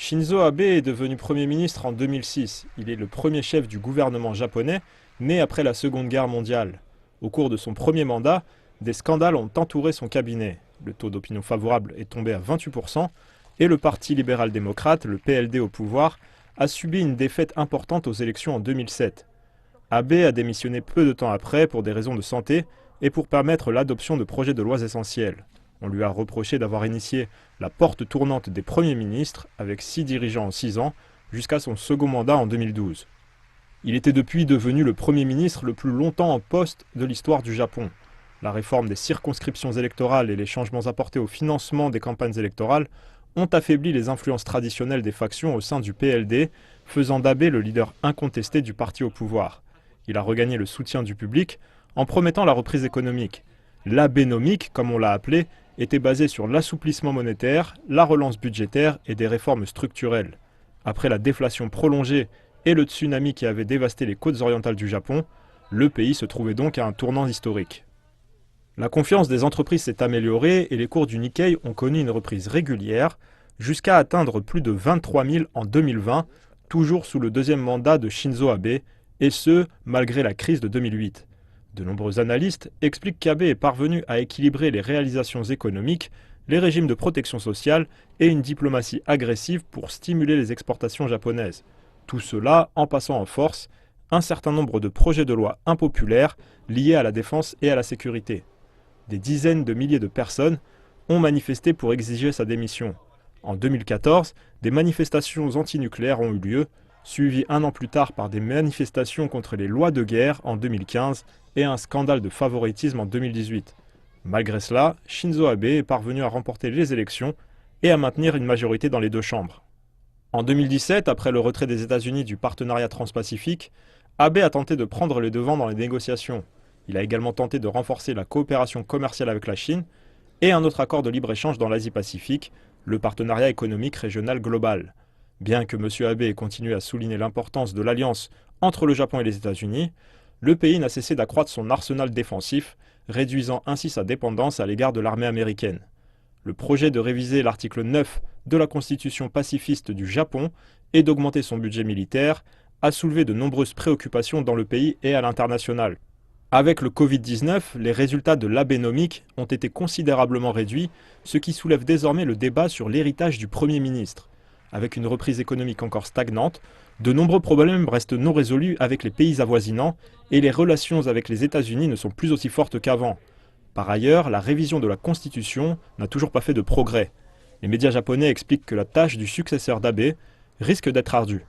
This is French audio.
Shinzo Abe est devenu Premier ministre en 2006. Il est le premier chef du gouvernement japonais, né après la Seconde Guerre mondiale. Au cours de son premier mandat, des scandales ont entouré son cabinet. Le taux d'opinion favorable est tombé à 28% et le Parti libéral-démocrate, le PLD au pouvoir, a subi une défaite importante aux élections en 2007. Abe a démissionné peu de temps après pour des raisons de santé et pour permettre l'adoption de projets de lois essentiels. On lui a reproché d'avoir initié la porte tournante des premiers ministres avec 6 dirigeants en 6 ans jusqu'à son second mandat en 2012. Il était depuis devenu le Premier ministre le plus longtemps en poste de l'histoire du Japon. La réforme des circonscriptions électorales et les changements apportés au financement des campagnes électorales ont affaibli les influences traditionnelles des factions au sein du PLD, faisant d'Abe le leader incontesté du parti au pouvoir. Il a regagné le soutien du public en promettant la reprise économique. L'Abénomique, comme on l'a appelé, était basé sur l'assouplissement monétaire, la relance budgétaire et des réformes structurelles. Après la déflation prolongée et le tsunami qui avait dévasté les côtes orientales du Japon, le pays se trouvait donc à un tournant historique. La confiance des entreprises s'est améliorée et les cours du Nikkei ont connu une reprise régulière, jusqu'à atteindre plus de 23 000 en 2020, toujours sous le deuxième mandat de Shinzo Abe, et ce, malgré la crise de 2008. De nombreux analystes expliquent qu'Abe est parvenu à équilibrer les réalisations économiques, les régimes de protection sociale et une diplomatie agressive pour stimuler les exportations japonaises. Tout cela en passant en force un certain nombre de projets de loi impopulaires liés à la défense et à la sécurité. Des dizaines de milliers de personnes ont manifesté pour exiger sa démission. En 2014, des manifestations antinucléaires ont eu lieu, suivies un an plus tard par des manifestations contre les lois de guerre en 2015 et un scandale de favoritisme en 2018. Malgré cela, Shinzo Abe est parvenu à remporter les élections et à maintenir une majorité dans les deux chambres. En 2017, après le retrait des États-Unis du partenariat transpacifique, Abe a tenté de prendre les devants dans les négociations. Il a également tenté de renforcer la coopération commerciale avec la Chine et un autre accord de libre-échange dans l'Asie-Pacifique, le partenariat économique régional global. Bien que M. Abe ait continué à souligner l'importance de l'alliance entre le Japon et les États-Unis, le pays n'a cessé d'accroître son arsenal défensif, réduisant ainsi sa dépendance à l'égard de l'armée américaine. Le projet de réviser l'article 9 de la Constitution pacifiste du Japon et d'augmenter son budget militaire a soulevé de nombreuses préoccupations dans le pays et à l'international. Avec le Covid-19, les résultats de l'Abénomique ont été considérablement réduits, ce qui soulève désormais le débat sur l'héritage du Premier ministre. Avec une reprise économique encore stagnante, de nombreux problèmes restent non résolus avec les pays avoisinants et les relations avec les États-Unis ne sont plus aussi fortes qu'avant. Par ailleurs, la révision de la Constitution n'a toujours pas fait de progrès. Les médias japonais expliquent que la tâche du successeur d'Abe risque d'être ardue.